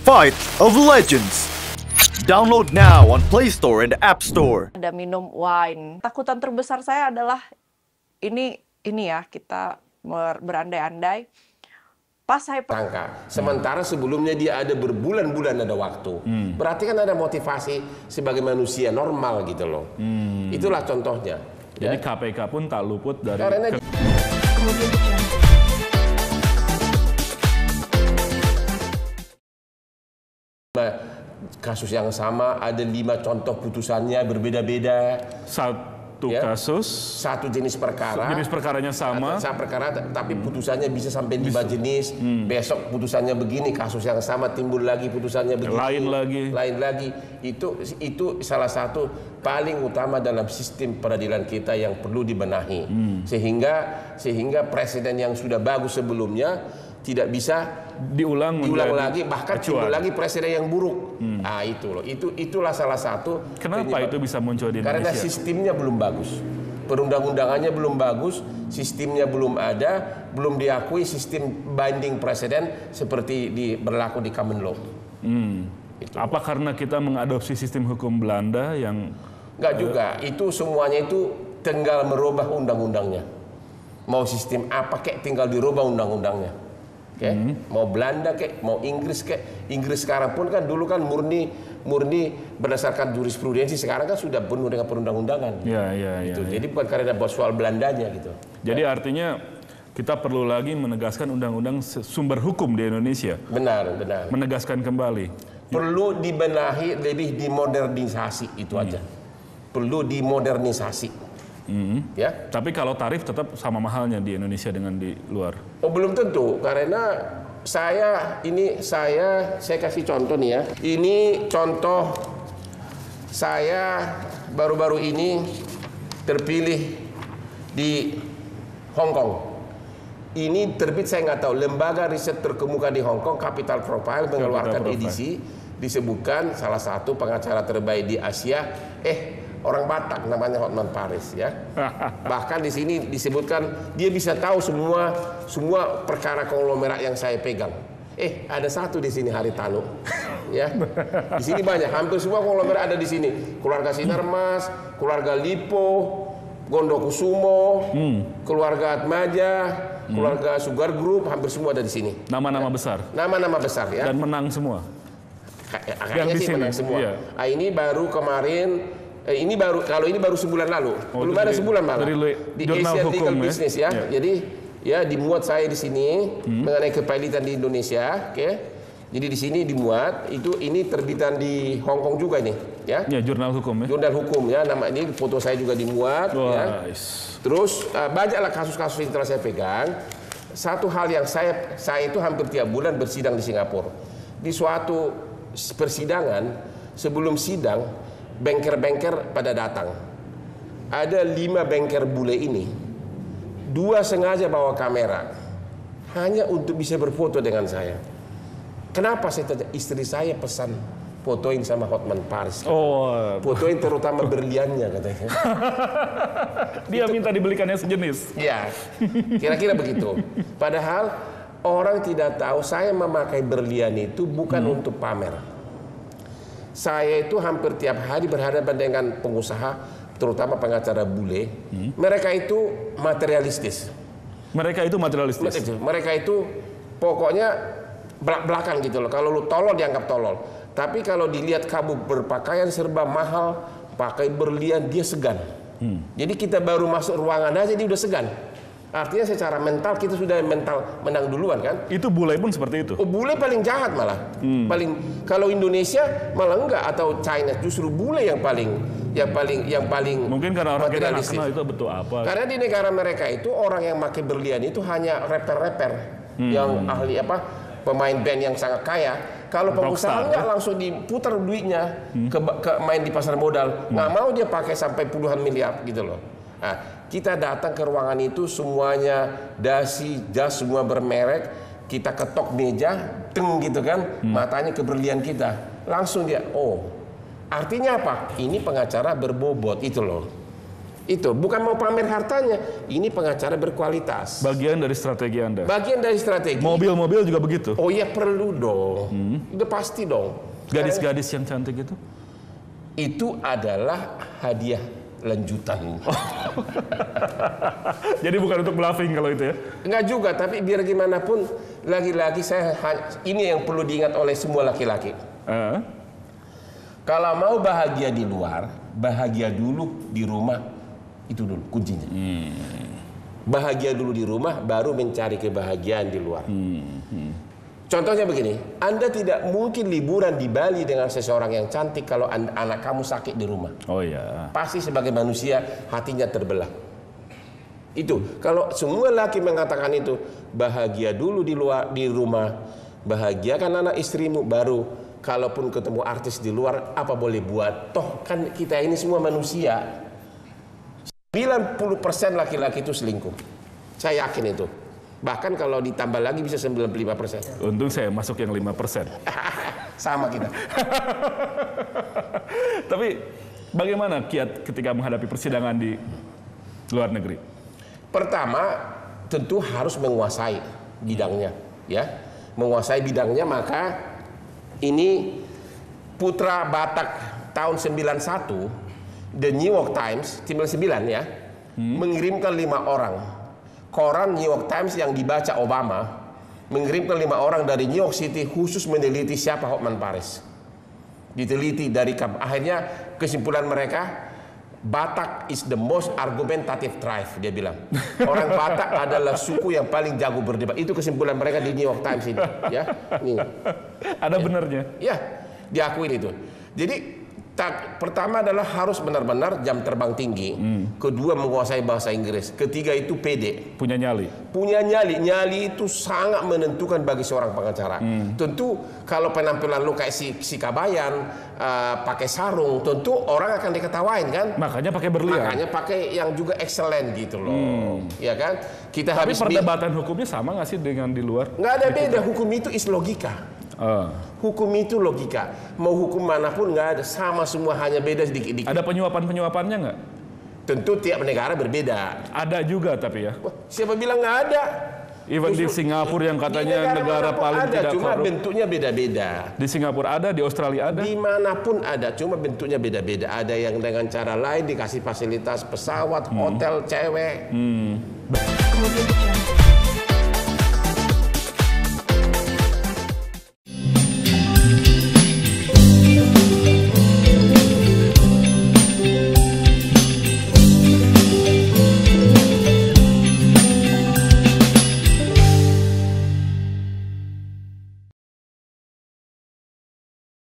Fight of Legends. Download now on Play Store and App Store. Ada minum wine. Takutan terbesar saya adalah ini ya, kita berandai-andai. Pas saya tangka. Sementara sebelumnya dia ada berbulan-bulan ada waktu. Berarti kan ada motivasi sebagai manusia normal gitu loh. Itulah contohnya. Jadi KPK pun tak luput dari kasus yang sama, ada 5 contoh putusannya berbeda-beda. Satu kasus, satu jenis perkara. Jenis perkaranya sama. Sama perkara, tapi putusannya bisa sampai 5 jenis. Besok putusannya begini, kasus yang sama timbul lagi putusannya begini. Lain lagi. Itu salah satu paling utama dalam sistem peradilan kita yang perlu dibenahi. Sehingga presiden yang sudah bagus sebelumnya tidak bisa diulang lagi, bahkan timbul lagi presiden yang buruk. Nah, itu loh. Itulah salah satu. Kenapa itu bisa muncul di Indonesia? Karena sistemnya belum bagus. Perundang-undangannya belum bagus, sistemnya belum ada, belum diakui sistem binding presiden seperti berlaku di common law. Apa karena kita mengadopsi sistem hukum Belanda yang enggak juga, itu semuanya itu tinggal merubah undang-undangnya. Mau sistem apa kek tinggal dirubah undang-undangnya. Mau Belanda kek, mau Inggris kek. Inggris sekarang pun kan dulu kan murni berdasarkan jurisprudensi, sekarang kan sudah penuh dengan perundang-undangan. Gitu. Jadi bukan karena soal Belandanya gitu. Jadi artinya kita perlu lagi menegaskan undang-undang sumber hukum di Indonesia. Benar. Menegaskan kembali. Perlu dibenahi, lebih dimodernisasi, itu aja. Perlu dimodernisasi. Ya. Tapi kalau tarif tetap sama mahalnya di Indonesia dengan di luar. Oh, belum tentu, karena saya kasih contoh nih ya. Ini contoh saya baru-baru ini terpilih di Hong Kong. Ini terbit saya nggak tahu, lembaga riset terkemuka di Hong Kong, Capital Profile, mengeluarkan edisi, disebutkan salah satu pengacara terbaik di Asia. Orang Batak namanya Hotman Paris ya. Bahkan di sini disebutkan dia bisa tahu semua perkara konglomerat yang saya pegang. Ada satu di sini Haritanu. Ya. Di sini banyak, hampir semua konglomerat ada di sini. Keluarga Sinarmas, keluarga Lipo, Gondokusumo, keluarga Atmaja, keluarga Sugar Group, hampir semua ada di sini. Nama-nama besar. Nama-nama besar ya. Dan menang semua. Kayaknya sih menang semua. Iya. Nah, ini baru kemarin. Kalau ini baru sebulan lalu, belum ada sebulan malah di Asian Legal Business ya. Jadi ya dimuat saya di sini mengenai kepailitan di Indonesia. Jadi di sini dimuat ini terbitan di Hong Kong juga ini ya. Jurnal hukum ya. Jurnal hukum ya, nama ini foto saya juga dimuat ya. Terus banyaklah kasus-kasus yang telah saya pegang. Satu hal yang saya itu hampir tiap bulan bersidang di Singapura. Di suatu persidangan sebelum sidang bengker-bengker pada datang. Ada 5 bengker bule ini. 2 sengaja bawa kamera. Hanya untuk bisa berfoto dengan saya. Kenapa saya tanya? Istri saya pesan fotoin sama Hotman Paris. Fotoin terutama berliannya katanya. Dia minta dibelikannya sejenis. Ya, kira-kira begitu. Padahal orang tidak tahu saya memakai berlian itu bukan untuk pamer. Saya itu hampir tiap hari berhadapan dengan pengusaha, terutama pengacara bule. Mereka itu materialistis. Mereka itu pokoknya belak-belakan gitu loh. Kalau lu tolol dianggap tolol. Tapi kalau dilihat kamu berpakaian serba mahal, pakai berlian, dia segan. Jadi kita baru masuk ruangan aja dia udah segan. Artinya secara mental kita sudah menang duluan kan? Itu bule pun seperti itu. Bule paling jahat malah. Kalau Indonesia malah enggak, atau China, justru bule yang paling mungkin karena orang kita nggak kenal itu betul apa. Karena di negara mereka itu orang yang pakai berlian itu hanya rapper yang ahli pemain band yang sangat kaya. Kalau pengusaha enggak langsung diputar duitnya ke main di pasar modal. Nggak mau dia pakai sampai puluhan miliar gitu loh. Nah, kita datang ke ruangan itu semuanya dasi, jas semua bermerek. Kita ketok meja, gitu kan, matanya ke berlian kita. Langsung dia, artinya apa? Ini pengacara berbobot itu loh. Itu bukan mau pamer hartanya, ini pengacara berkualitas. Bagian dari strategi Anda. Bagian dari strategi. Mobil-mobil juga begitu. Oh iya perlu dong. Udah pasti dong. Gadis-gadis yang cantik itu? Itu adalah hadiah lanjutan. Jadi bukan untuk bluffing kalau itu ya? Enggak juga, tapi biar gimana pun, lagi-lagi ini yang perlu diingat oleh semua laki-laki. Kalau mau bahagia di luar, bahagia dulu di rumah. Itu dulu kuncinya. Bahagia dulu di rumah, baru mencari kebahagiaan di luar. Contohnya begini, Anda tidak mungkin liburan di Bali dengan seseorang yang cantik kalau anak kamu sakit di rumah. Oh ya. Pasti sebagai manusia hatinya terbelah. Itu kalau semua laki mengatakan itu, bahagia dulu di luar, di rumah, bahagiakan anak istrimu, baru kalaupun ketemu artis di luar, apa boleh buat? Toh kan kita ini semua manusia. 90% laki-laki itu selingkuh. Saya yakin itu. Bahkan kalau ditambah lagi bisa 95%. Untung saya masuk yang 5%. Sama kita. Tapi bagaimana kiat ketika menghadapi persidangan di luar negeri? Pertama, tentu harus menguasai bidangnya, ya. Menguasai bidangnya, maka ini Putra Batak tahun 91, The New York Times, 99 ya, mengirimkan 5 orang. Koran New York Times yang dibaca Obama mengirimkan 5 orang dari New York City khusus meneliti siapa Hotman Paris. Diteliti dari akhirnya kesimpulan mereka, Batak is the most argumentative tribe, dia bilang. Orang Batak adalah suku yang paling jago berdebat. Itu kesimpulan mereka di New York Times ini, ya. Nih. Ada benernya? Ya, diakui itu. Jadi pertama adalah harus benar-benar jam terbang tinggi. Kedua, menguasai bahasa Inggris. Ketiga itu pede. Punya nyali. Punya nyali. Nyali itu sangat menentukan bagi seorang pengacara. Tentu kalau penampilan lu kayak si Kabayan, pakai sarung, tentu orang akan diketawain kan. Makanya pakai berlian. Makanya pakai yang juga excellent gitu loh. Ya kan? Kita Tapi perdebatan hukumnya sama nggak sih dengan di luar? Nggak ada beda. Hukum itu is logika. Hukum itu logika. Mau hukum manapun nggak ada, sama semua, hanya beda sedikit-sedikit. Ada penyuapan-penyuapannya nggak? Tentu tiap negara berbeda. Ada juga tapi ya. Wah, siapa bilang nggak ada? Even di Singapura yang katanya negara paling ada, tidak cuma korup. bentuknya beda-beda. Di Singapura ada, di Australia ada. Dimanapun ada, cuma bentuknya beda-beda. Ada yang dengan cara lain dikasih fasilitas pesawat, hotel, cewek. Kemudian